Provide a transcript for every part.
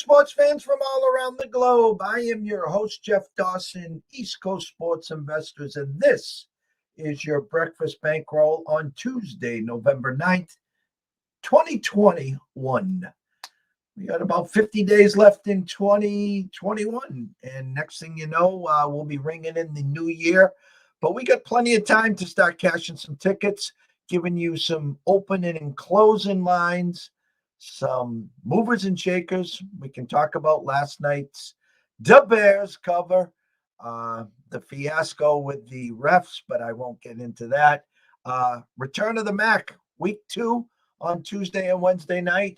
sports fans from all around the globe. I am your host, Jeff Dawson, East Coast Sports Investors, and this is your breakfast bankroll on Tuesday, November 9th, 2021. We got about 50 days left in 2021, and next thing you know, we'll be ringing in the new year. But we got plenty of time to start cashing some tickets, giving you some opening and closing lines, some movers and shakers. We can talk about last night's the Bears cover, the fiasco with the refs, but I won't get into that. Return of the MAC, week 2 on Tuesday and Wednesday night.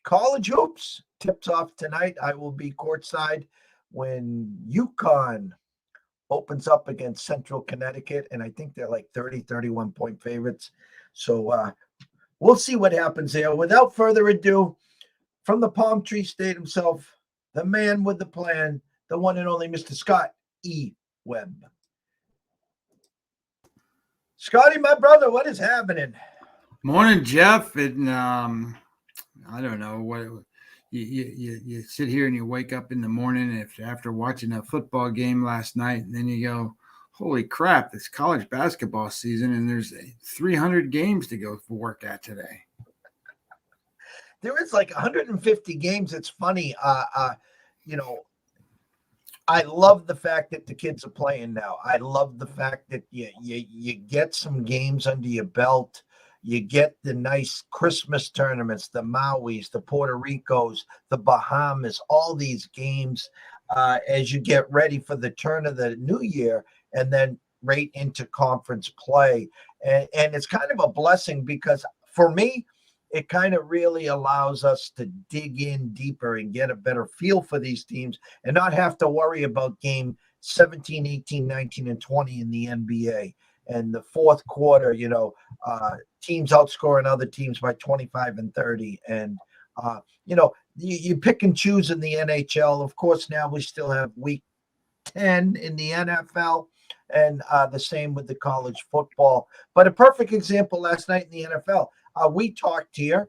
College hoops tips off tonight. I will be courtside when UConn opens up against Central Connecticut, and I think they're like 31 point favorites. So we'll see what happens there. Without further ado, from the Palm Tree State himself, the man with the plan, the one and only Mr. Scott E. Webb. Scotty, my brother, what is happening? Morning, Jeff. I don't know what you sit here and you wake up in the morning after watching a football game last night, and then you go, holy crap, it's college basketball season and there's 300 games to go for work at today. There is like 150 games. It's funny. I love the fact that the kids are playing now. I love the fact that you get some games under your belt. You get the nice Christmas tournaments, the Mauis, the Puerto Ricos, the Bahamas, all these games as you get ready for the turn of the new year and then right into conference play. And it's kind of a blessing because for me, it kind of really allows us to dig in deeper and get a better feel for these teams and not have to worry about game 17, 18, 19, and 20 in the NBA. And the fourth quarter, teams outscoring other teams by 25 and 30. And, you pick and choose in the NHL. Of course, now we still have week 10 in the NFL and the same with the college football. But a perfect example last night in the NFL. We talked here.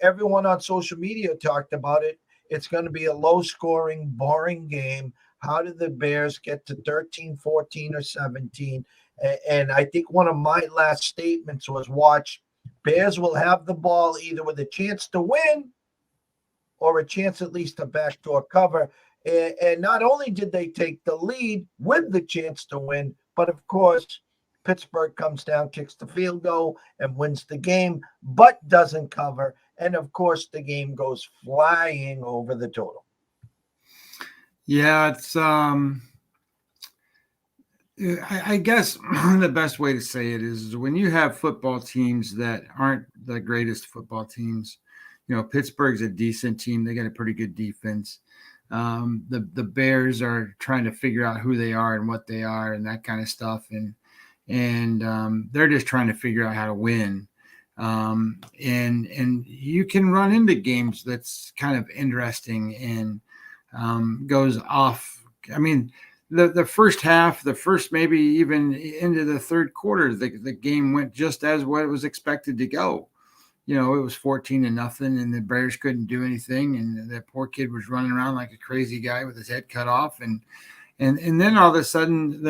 Everyone on social media talked about it. It's going to be a low-scoring, boring game. How did the Bears get to 13, 14, or 17? And I think one of my last statements was, watch, Bears will have the ball either with a chance to win or a chance at least to backdoor cover. And not only did they take the lead with the chance to win, but of course, Pittsburgh comes down, kicks the field goal, and wins the game, but doesn't cover. And of course, the game goes flying over the total. Yeah, it's I guess the best way to say it is when you have football teams that aren't the greatest football teams. Pittsburgh's a decent team. They got a pretty good defense. The Bears are trying to figure out who they are and what they are and that kind of stuff. And they're just trying to figure out how to win. And you can run into games that's kind of interesting and goes off. I mean, the first half, the first maybe even into the third quarter, the game went just as what it was expected to go. It was 14-0, and the Bears couldn't do anything, and that poor kid was running around like a crazy guy with his head cut off, and then all of a sudden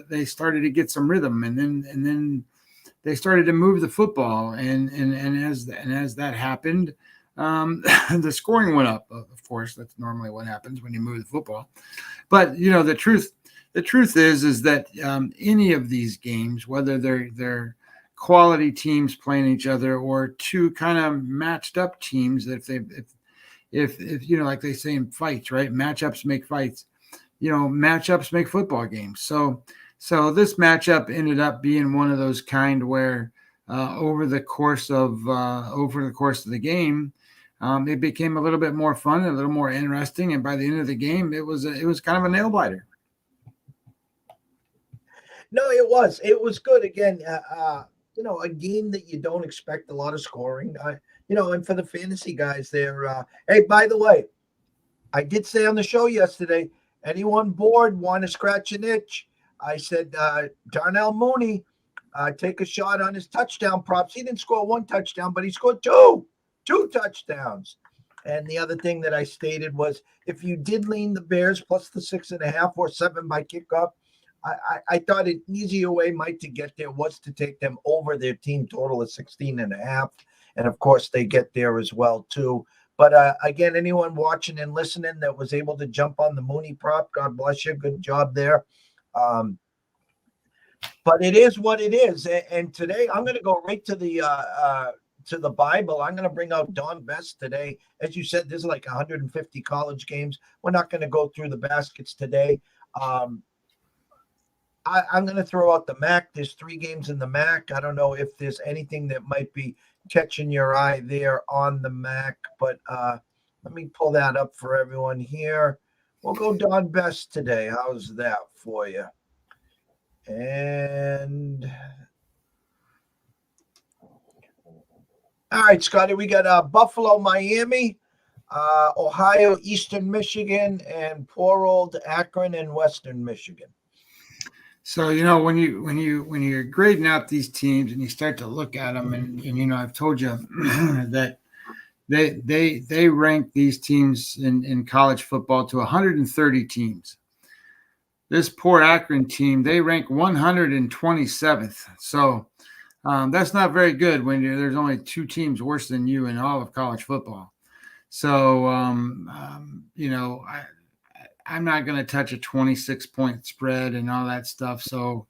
they started to get some rhythm, and then they started to move the football, and as that happened, the scoring went up. Of course, that's normally what happens when you move the football. But the truth is that any of these games, whether they're quality teams playing each other or two kind of matched up teams, if like they say in fights, right? Matchups make fights. Matchups make football games. So this matchup ended up being one of those kind where over the course of the game, it became a little bit more fun, a little more interesting, and by the end of the game, it was kind of a nail biter. No, it was good. Again, a game that you don't expect a lot of scoring. And for the fantasy guys there, hey, by the way, I did say on the show yesterday, anyone bored, want to scratch an itch? I said, Darnell Mooney, take a shot on his touchdown props. He didn't score one touchdown, but he scored two touchdowns. And the other thing that I stated was if you did lean the Bears plus the 6.5 or 7 by kickoff, I thought an easier way might to get there was to take them over their team total of 16.5. And of course, they get there as well, too. But again, anyone watching and listening that was able to jump on the Mooney prop, God bless you. Good job there. But it is what it is. And today I'm going to go right to the Bible. I'm going to bring out Don Best today. As you said, there's like 150 college games. We're not going to go through the baskets today. I'm going to throw out the MAC. There's 3 games in the MAC. I don't know if there's anything that might be catching your eye there on the MAC, but let me pull that up for everyone here. We'll go Don Best today. How's that for you? And all right, Scotty, we got Buffalo, Miami, Ohio, Eastern Michigan, and poor old Akron and Western Michigan. So when you're grading out these teams and you start to look at them, and I've told you that they rank these teams in college football to 130 teams. This poor Akron team, they rank 127th. So that's not very good when there's only 2 teams worse than you in all of college football. So I'm not going to touch a 26-point spread and all that stuff. So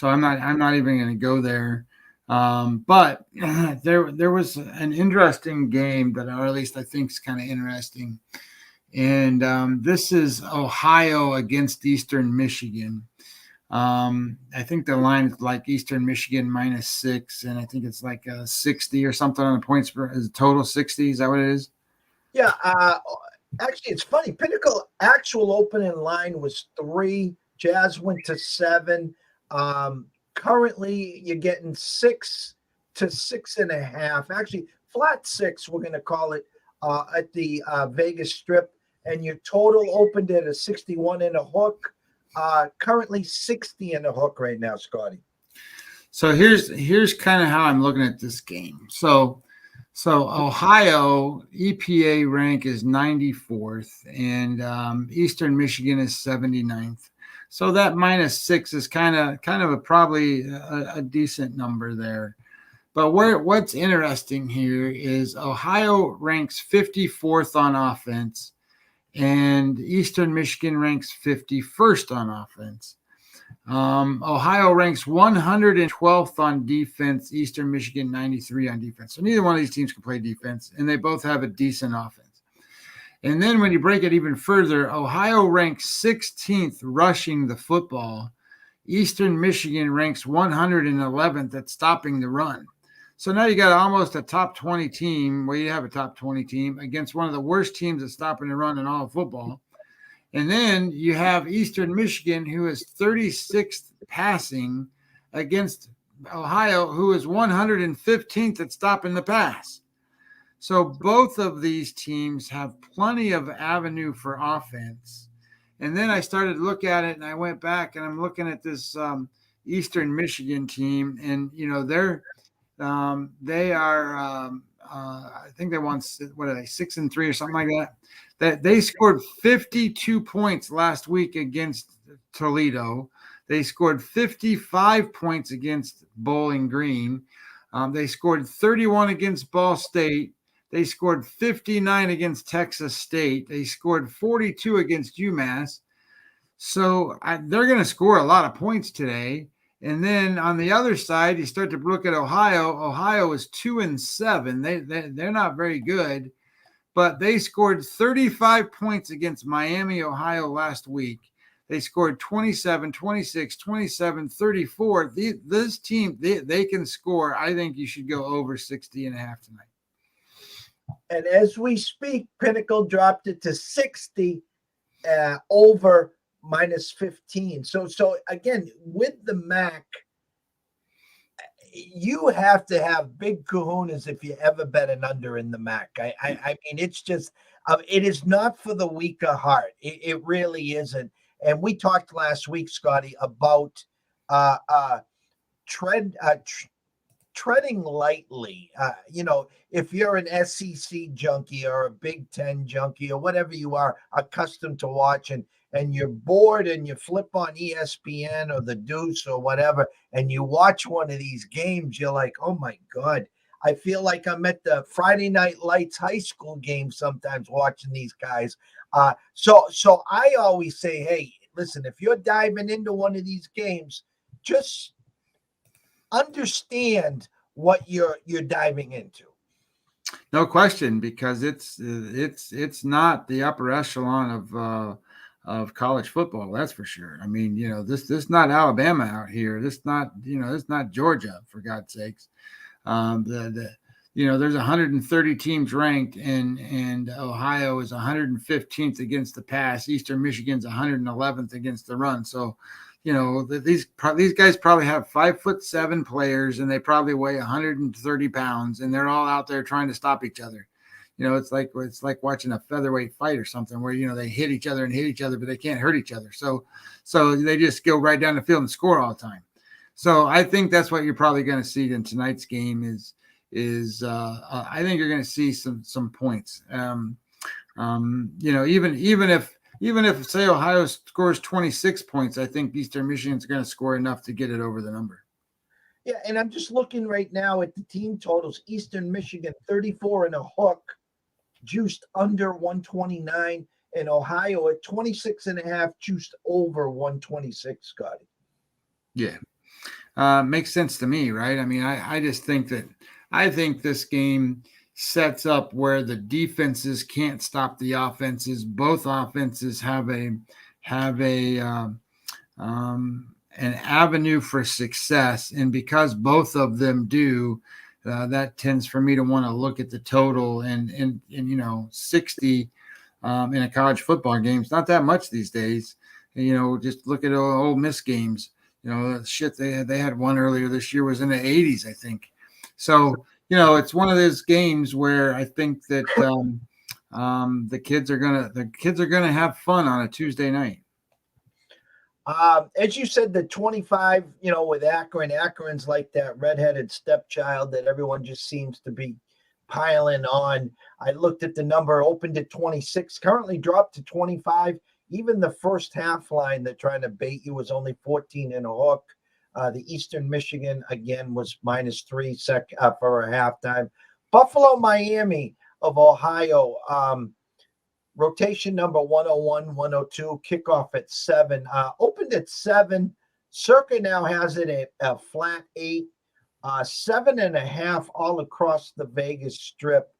I'm not even going to go there. But there was an interesting game that, or at least I think is kind of interesting. And this is Ohio against Eastern Michigan. I think the line is like Eastern Michigan -6, and I think it's like 60 or something on the points per is total 60. Is that what it is? Yeah. Actually, it's funny. Pinnacle actual opening line was 3. Jazz went to 7. Currently, you're getting 6 to 6.5. Actually, flat 6, we're going to call it, at the Vegas Strip. And your total opened at a 61 and a hook. Currently 60 and a hook right now, Scotty. So here's kind of how I'm looking at this game. So Ohio EPA rank is 94th, and Eastern Michigan is 79th. So that -6 is kind of probably a decent number there. But what's interesting here is Ohio ranks 54th on offense, and Eastern Michigan ranks 51st on offense. Ohio ranks 112th on defense, Eastern Michigan 93 on defense. So neither one of these teams can play defense, and they both have a decent offense. And then when you break it even further, Ohio ranks 16th rushing the football. Eastern Michigan ranks 111th at stopping the run. So now you got almost a top 20 team, well, you have a top 20 team against one of the worst teams at stopping the run in all of football. And then you have Eastern Michigan, who is 36th passing, against Ohio, who is 115th at stopping the pass. So both of these teams have plenty of avenue for offense. And then I started to look at it, and I went back, and I'm looking at this Eastern Michigan team, and they are I think they won, what are they, 6-3 or something like that. That they scored 52 points last week against Toledo. They scored 55 points against Bowling Green. They scored 31 against Ball State. They scored 59 against Texas State. They scored 42 against UMass. So they're going to score a lot of points today. And then on the other side, you start to look at Ohio. Ohio is 2-7. They're not very good, but they scored 35 points against Miami, Ohio last week. They scored 27, 26, 27, 34. This team, they can score. I think you should go over 60.5 tonight. And as we speak, Pinnacle dropped it to 60 over -15. So again, with the MAC, you have to have big kahunas if you ever bet an under in the MAC. I mean, it's just, it is not for the weak of heart. It really isn't. And we talked last week, Scotty, about treading lightly. If you're an SEC junkie or a Big Ten junkie or whatever you are accustomed to watching, and you're bored and you flip on ESPN or the Deuce or whatever, and you watch one of these games, you're like, oh my God, I feel like I'm at the Friday Night Lights high school game sometimes watching these guys. So I always say, hey, listen, if you're diving into one of these games, just understand what you're diving into. No question, because it's not the upper echelon of college football, that's for sure. I mean, this is not Alabama out here. This not Georgia, for God's sakes. There's 130 teams ranked, and Ohio is 115th against the pass. Eastern Michigan's 111th against the run. So, these guys probably have 5'7" players, and they probably weigh 130 pounds, and they're all out there trying to stop each other. It's like watching a featherweight fight or something where they hit each other, but they can't hurt each other. So they just go right down the field and score all the time. So I think that's what you're probably going to see in tonight's game is I think you're going to see some points. Even if say Ohio scores 26 points, I think Eastern Michigan's going to score enough to get it over the number. Yeah, and I'm just looking right now at the team totals. Eastern Michigan 34 and a hook, juiced under 129, and Ohio at 26 and a half, juiced over 126, Scotty. Yeah. Makes sense to me, right? I mean, I just think this game sets up where the defenses can't stop the offenses. Both offenses have an avenue for success, and because both of them do, that tends for me to want to look at the total and 60 in a college football game. It's not that much these days. Just look at Ole Miss games. They had one earlier this year was in the 80s, I think. So, it's one of those games where I think that the kids are gonna have fun on a Tuesday night. As you said, the 25, with Akron's like that redheaded stepchild that everyone just seems to be piling on. I looked at the number, opened at 26, currently dropped to 25. Even the first half line they're trying to bait you was only 14 and a hook. The Eastern Michigan, again, was -3 for a halftime. Buffalo, Miami of Ohio, rotation number 101, 102, kickoff at 7. Opened at 7. Circa now has it at a flat 8. 7.5 all across the Vegas Strip.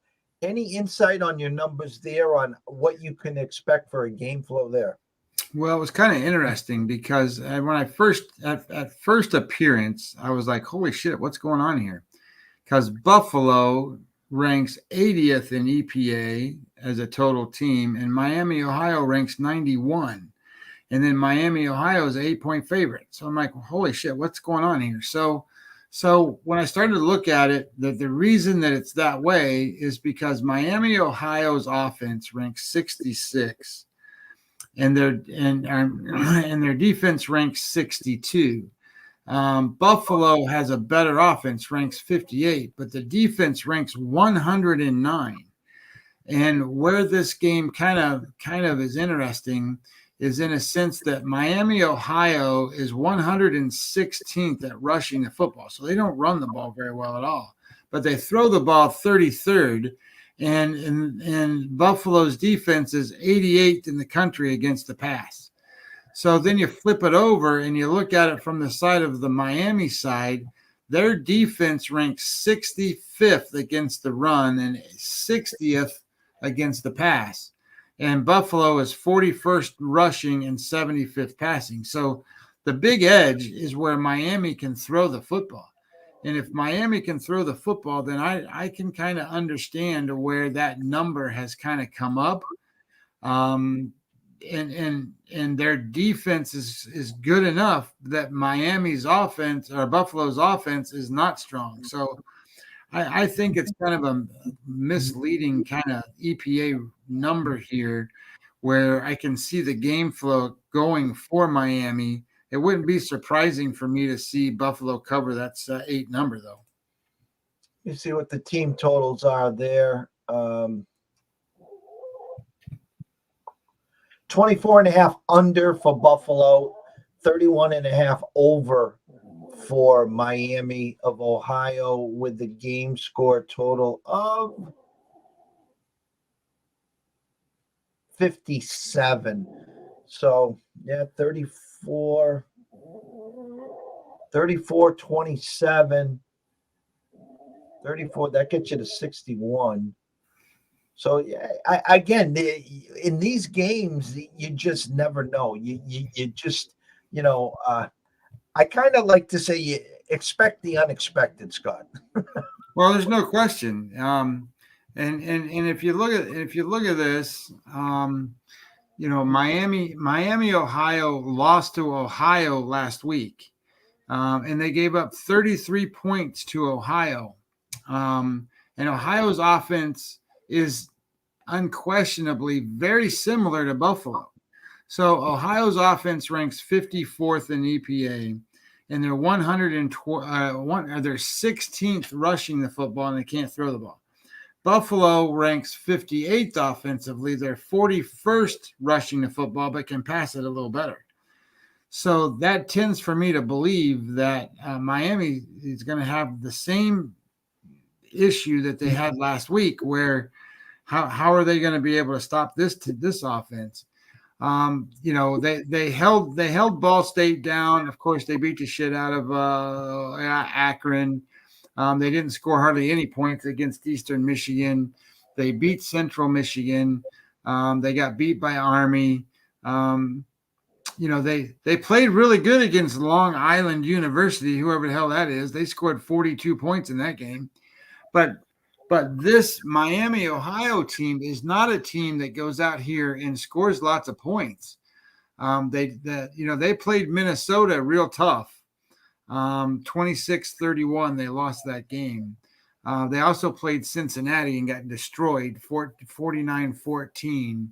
Any insight on your numbers there on what you can expect for a game flow there? Well, it was kind of interesting because when I at first appearance, I was like, holy shit, what's going on here? Because Buffalo ranks 80th in EPA as a total team, and Miami, Ohio ranks 91. And then Miami, Ohio is an 8-point favorite. So I'm like, holy shit, what's going on here? So when I started to look at it, the reason that it's that way is because Miami, Ohio's offense ranks 66, and their defense ranks 62. Buffalo has a better offense, ranks 58, but the defense ranks 109. And where this game kind of is interesting is in a sense that Miami, Ohio is 116th at rushing the football. So they don't run the ball very well at all, but they throw the ball 33rd, and Buffalo's defense is 88th in the country against the pass. So then you flip it over and you look at it from the side of the Miami side. Their defense ranks 65th against the run and 60th against the pass. And Buffalo is 41st rushing and 75th passing. So the big edge is where Miami can throw the football. And if Miami can throw the football, then I can kind of understand where that number has kind of come up. And their defense is good enough that Miami's offense or Buffalo's offense is not strong. So I think it's kind of a misleading kind of EPA number here where I can see the game flow going for Miami. It wouldn't be surprising for me to see Buffalo cover that 8 number, though. You see what the team totals are there. 24.5 under for Buffalo, 31.5 over for Miami of Ohio, with the game score total of 57. So, yeah, 34, 27, 34. That gets you to 61. So, yeah, in these games, you just never know. You just, I kind of like to say you expect the unexpected, Scott. Well, there's no question. And if you look at this, Miami, Ohio lost to Ohio last week, and they gave up 33 points to Ohio. And Ohio's offense is unquestionably very similar to Buffalo. So Ohio's offense ranks 54th in EPA, and they're 16th rushing the football, and they can't throw the ball. Buffalo ranks 58th offensively. They're 41st rushing the football, but can pass it a little better. So that tends for me to believe that Miami is going to have the same issue that they had last week, where how are they going to be able to stop this offense? They held Ball State down. Of course, they beat the shit out of Akron. They didn't score hardly any points against Eastern Michigan. They beat Central Michigan. They got beat by Army. They played really good against Long Island University, whoever the hell that is. They scored 42 points in that game. But this Miami, Ohio team is not a team that goes out here and scores lots of points. They played Minnesota real tough. 26-31, they lost that game. They also played Cincinnati and got destroyed 49-14.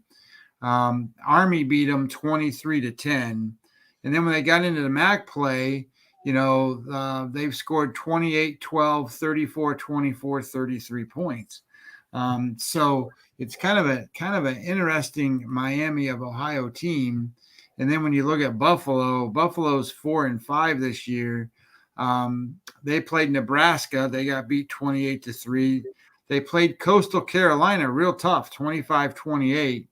Army beat them 23-10. And then when they got into the MAC play, they've scored 28, 12, 34, 24, 33 points. So it's kind of an interesting Miami of Ohio team. And then when you look at Buffalo's 4-5 this year. They played Nebraska. They got beat 28-3. They played Coastal Carolina real tough, 25-28.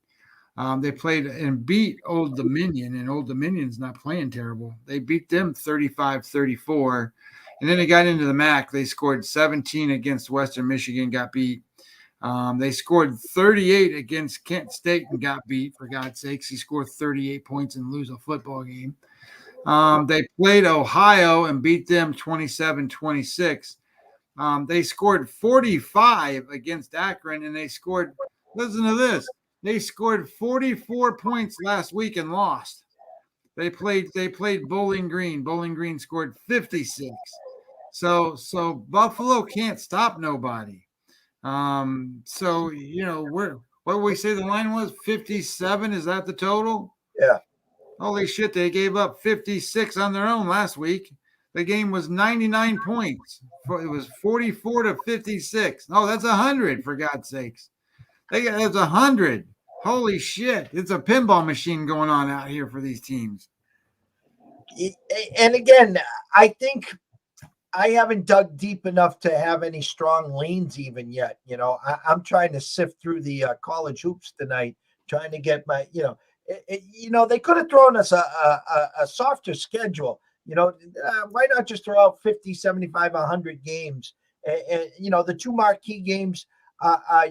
They played and beat Old Dominion, and Old Dominion's not playing terrible. They beat them 35-34. And then they got into the MAC. They scored 17 against Western Michigan, got beat. They scored 38 against Kent State and got beat, for God's sakes. He scored 38 points and lose a football game. They played Ohio and beat them 27-26. They scored 45 against Akron, and listen to this, they scored 44 points last week and lost. They played Bowling Green. Bowling Green scored 56. So Buffalo can't stop nobody. What did we say the line was? 57? Is that the total? Yeah. Holy shit, they gave up 56 on their own last week. The game was 99 points. It was 44-56. Oh, that's 100, for God's sakes. That's 100. Holy shit. It's a pinball machine going on out here for these teams. And again, I think I haven't dug deep enough to have any strong leans even yet. I'm trying to sift through the college hoops tonight, trying to get my, they could have thrown us a softer schedule. Why not just throw out 50, 75, 100 games? And the two marquee games,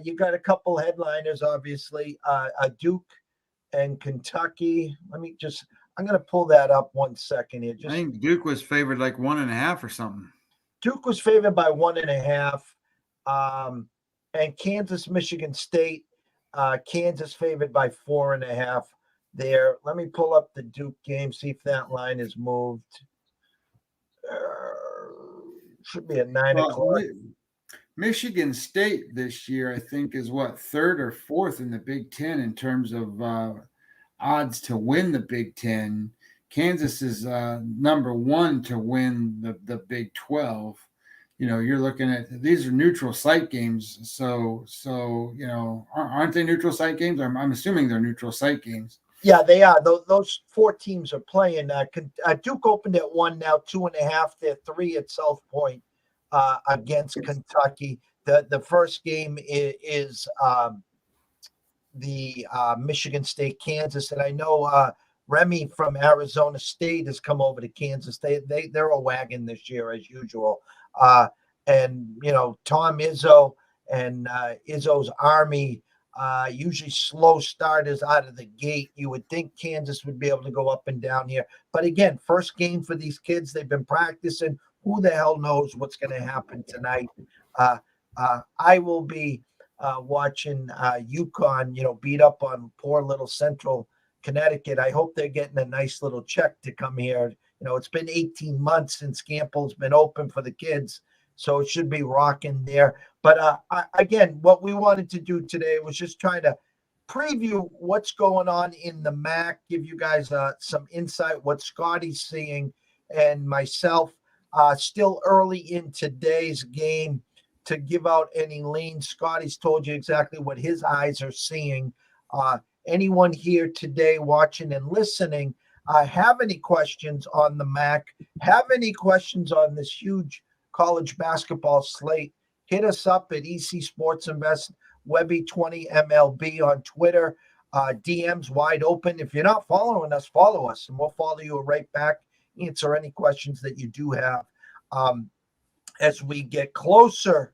you got a couple headliners, obviously, Duke and Kentucky. I'm going to pull that up 1 second here. I think Duke was favored like 1.5 or something. Duke was favored by 1.5. And Kansas, Michigan State, Kansas favored by 4.5 there. Let me pull up the Duke game, see if that line is moved. Should be at 9 o'clock. Michigan State this year, I think, is third or fourth in the Big Ten in terms of odds to win the Big Ten. Kansas is number one to win the Big 12. you're looking at, these are neutral site games. So, aren't they neutral site games? I'm assuming they're neutral site games. Yeah, they are. Those four teams are playing. Duke opened at 1, now 2.5. They're 3 at South Point against Kentucky. The first game is the Michigan State, Kansas, and I know Remy from Arizona State has come over to Kansas. They're a wagon this year as usual. And Tom Izzo and Izzo's Army. Usually slow starters out of the gate. You would think Kansas would be able to go up and down here. But again, first game for these kids. They've been practicing. Who the hell knows what's going to happen tonight? I will be watching UConn, beat up on poor little Central Connecticut. I hope they're getting a nice little check to come here. It's been 18 months since Campbell's been open for the kids, so it should be rocking there. But again, what we wanted to do today was just try to preview what's going on in the MAC, give you guys some insight, what Scotty's seeing, and myself. Still early in today's game to give out any leans. Scotty's told you exactly what his eyes are seeing. Anyone here today watching and listening have any questions on the MAC, have any questions on this huge college basketball slate, hit us up at EC Sports Invest, Webby20MLB on Twitter. DMs wide open. If you're not following us, follow us, and we'll follow you right back, answer any questions that you do have. As we get closer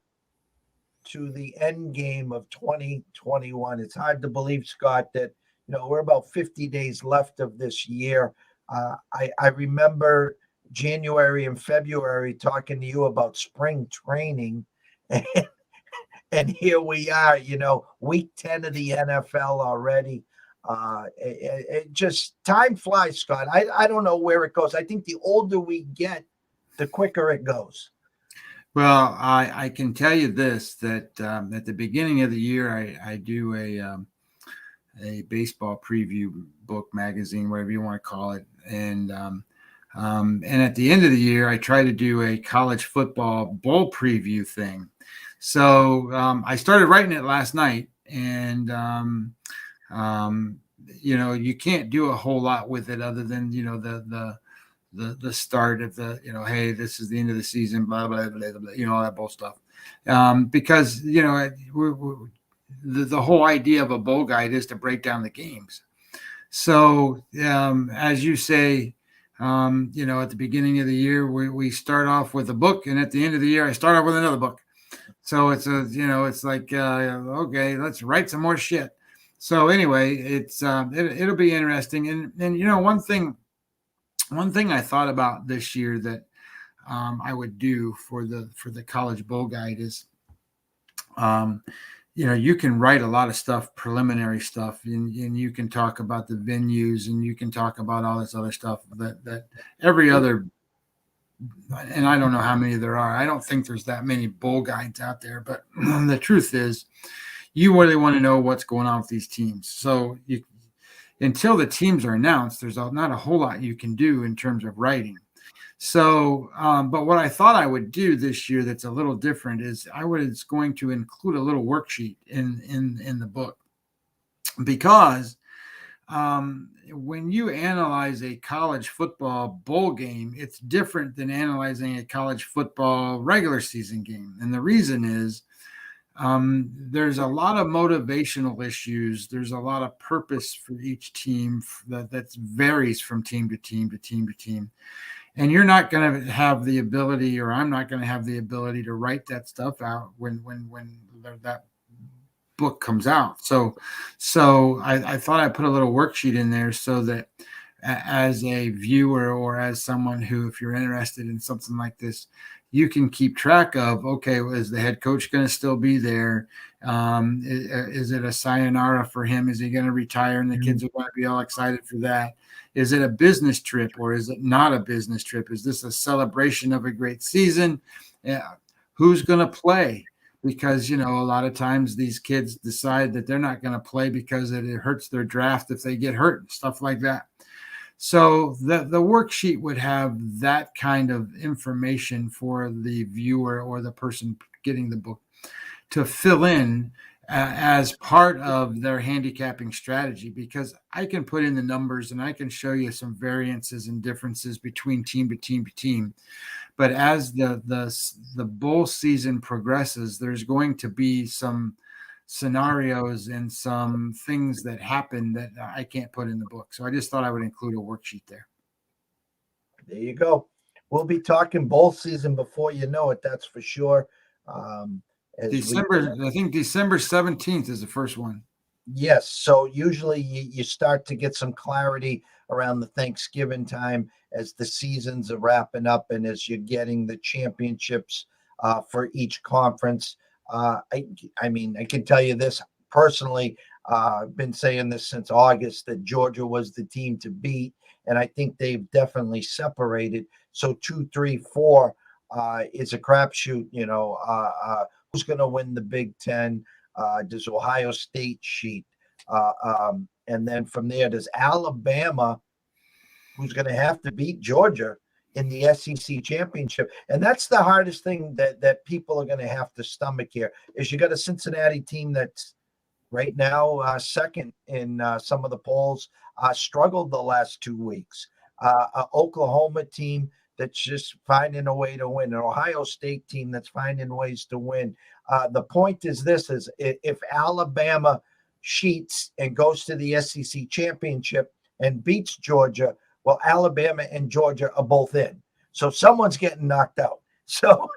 to the end game of 2021, it's hard to believe, Scott, that we're about 50 days left of this year. I remember January and February talking to you about spring training, and here we are, week 10 of the NFL already. It just, time flies, Scott. I don't know where it goes. I think the older we get, the quicker it goes. Well, I can tell you this, that at the beginning of the year, I do a baseball preview book, magazine, whatever you want to call it. And at the end of the year, I try to do a college football bowl preview thing. So I started writing it last night, and you can't do a whole lot with it other than the start of the hey, this is the end of the season, blah blah blah blah, all that bull stuff, because the whole idea of a bowl guide is to break down the games. So as you say, at the beginning of the year we start off with a book, and at the end of the year I start off with another book. So it's it's like okay, let's write some more shit. So anyway, it'll be interesting. And one thing I thought about this year that I would do for the college bowl guide is, you can write a lot of stuff, preliminary stuff, and you can talk about the venues, and you can talk about all this other stuff that every other, and I don't know how many there are. I don't think there's that many bowl guides out there, but the truth is, you really want to know what's going on with these teams. So until the teams are announced, there's not a whole lot you can do in terms of writing. So, but what I thought I would do this year that's a little different is I was going to include a little worksheet in the book, because when you analyze a college football bowl game, it's different than analyzing a college football regular season game. And the reason is, there's a lot of motivational issues. There's a lot of purpose for each team that varies from team to team to team to team. And you're not going to have the ability, or I'm not going to have the ability to write that stuff out when that book comes out. So I thought I'd put a little worksheet in there so that as a viewer, or as someone who, if you're interested in something like this, you can keep track of, okay, is the head coach going to still be there? Is it a sayonara for him? Is he going to retire and the kids are going to be all excited for that? Is it a business trip, or is it not a business trip? Is this a celebration of a great season? Who's going to play? Because, a lot of times these kids decide that they're not going to play because it hurts their draft if they get hurt and stuff like that. So the worksheet would have that kind of information for the viewer or the person getting the book to fill in as part of their handicapping strategy, because I can put in the numbers and I can show you some variances and differences between team to team to team. But as the bowl season progresses, there's going to be some scenarios and some things that happen that I can't put in the book. So I just thought I would include a worksheet there. There you go. We'll be talking bowl season before you know it. That's for sure. I think December 17th is the first one. Yes. So usually you start to get some clarity around the Thanksgiving time as the seasons are wrapping up and as you're getting the championships for each conference. I mean, I can tell you this personally. I've been saying this since August that Georgia was the team to beat, and I think they've definitely separated. So 2, 3, 4 is a crapshoot. Who's going to win the Big Ten? Does Ohio State cheat? And then from there, does Alabama, who's going to have to beat Georgia in the SEC championship? And that's the hardest thing that people are going to have to stomach here is you got a Cincinnati team that's right now second in some of the polls, struggled the last 2 weeks. Oklahoma team that's just finding a way to win, an Ohio State team that's finding ways to win. The point is this, is if Alabama cheats and goes to the SEC championship and beats Georgia, well, Alabama and Georgia are both in. So someone's getting knocked out. So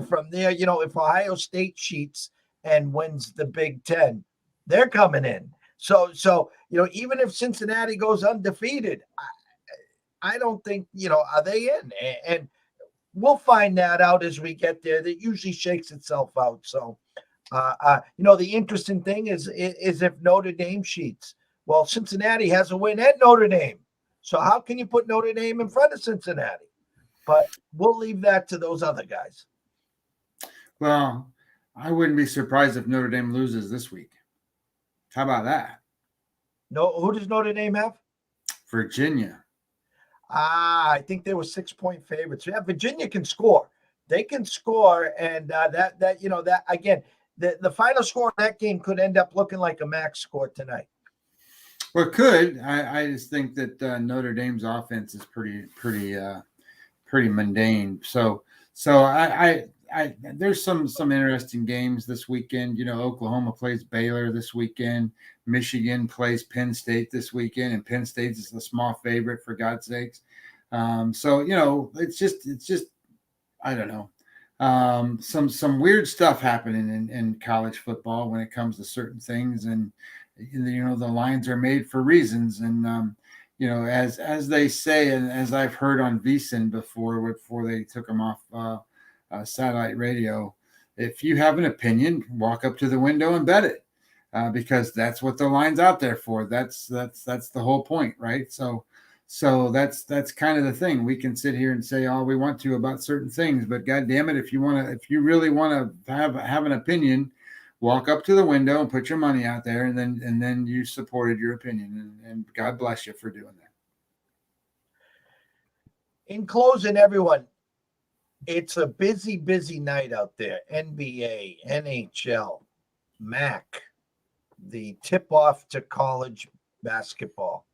from there, if Ohio State cheats and wins the Big Ten, they're coming in. So even if Cincinnati goes undefeated, I don't think, are they in? And we'll find that out as we get there. That usually shakes itself out. So, the interesting thing is if Notre Dame cheats. Well, Cincinnati has a win at Notre Dame. So how can you put Notre Dame in front of Cincinnati? But we'll leave that to those other guys. Well, I wouldn't be surprised if Notre Dame loses this week. How about that? No, who does Notre Dame have? Virginia. I think they were 6-point favorites. Yeah, Virginia can score. They can score, and that again, the final score of that game could end up looking like a max score tonight. Well, it could. I just think that Notre Dame's offense is pretty mundane. So I there's some interesting games this weekend. Oklahoma plays Baylor this weekend. Michigan plays Penn State this weekend, and Penn State is a small favorite, for God's sakes. It's just I don't know. Some weird stuff happening in college football when it comes to certain things, and the lines are made for reasons. And as they say, and as I've heard on VSiN before they took them off satellite radio, if you have an opinion, walk up to the window and bet it, because that's what the line's out there for. That's the whole point, right? So that's kind of the thing. We can sit here and say all we want to about certain things, but God damn it, if you really want to have an opinion, walk up to the window and put your money out there, and then you supported your opinion, and God bless you for doing that. In closing, everyone, it's a busy night out there. NBA, NHL, MAC, the tip-off to college basketball,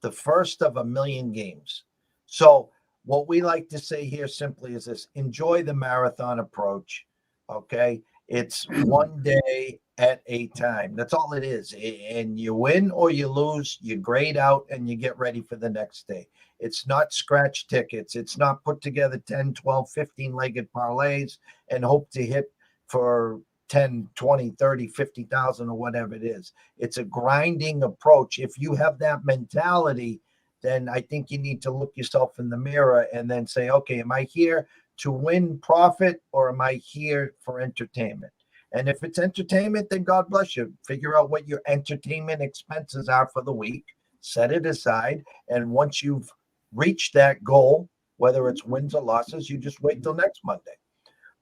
the first of a million games. So what we like to say here simply is this: enjoy the marathon approach, okay? It's one day at a time. That's all it is. And you win or you lose, you grade out and you get ready for the next day. It's not scratch tickets. It's not put together 10, 12, 15-legged parlays and hope to hit for 10, 20, 30, 50,000 or whatever it is. It's a grinding approach. If you have that mentality, then I think you need to look yourself in the mirror and then say, okay, am I here to win profit or am I here for entertainment? And if it's entertainment, then God bless you. Figure out what your entertainment expenses are for the week, set it aside. And once you've reached that goal, whether it's wins or losses, you just wait till next Monday.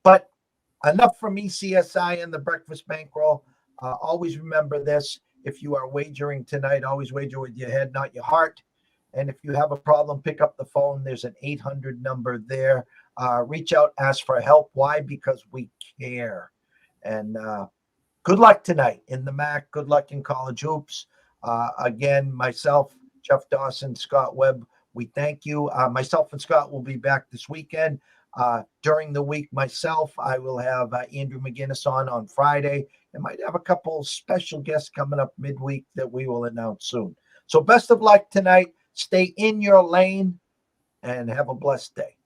But enough from ECSI and the Breakfast Bankroll. Always remember this: if you are wagering tonight, always wager with your head, not your heart. And if you have a problem, pick up the phone. There's an 800 number there. Reach out, ask for help. Why? Because we care. And good luck tonight in the MAC. Good luck in college hoops. Again, myself, Jeff Dawson, Scott Webb, we thank you. Myself and Scott will be back this weekend. During the week, myself, I will have Andrew McGinnis on Friday, and might have a couple special guests coming up midweek that we will announce soon. So best of luck tonight. Stay in your lane and have a blessed day.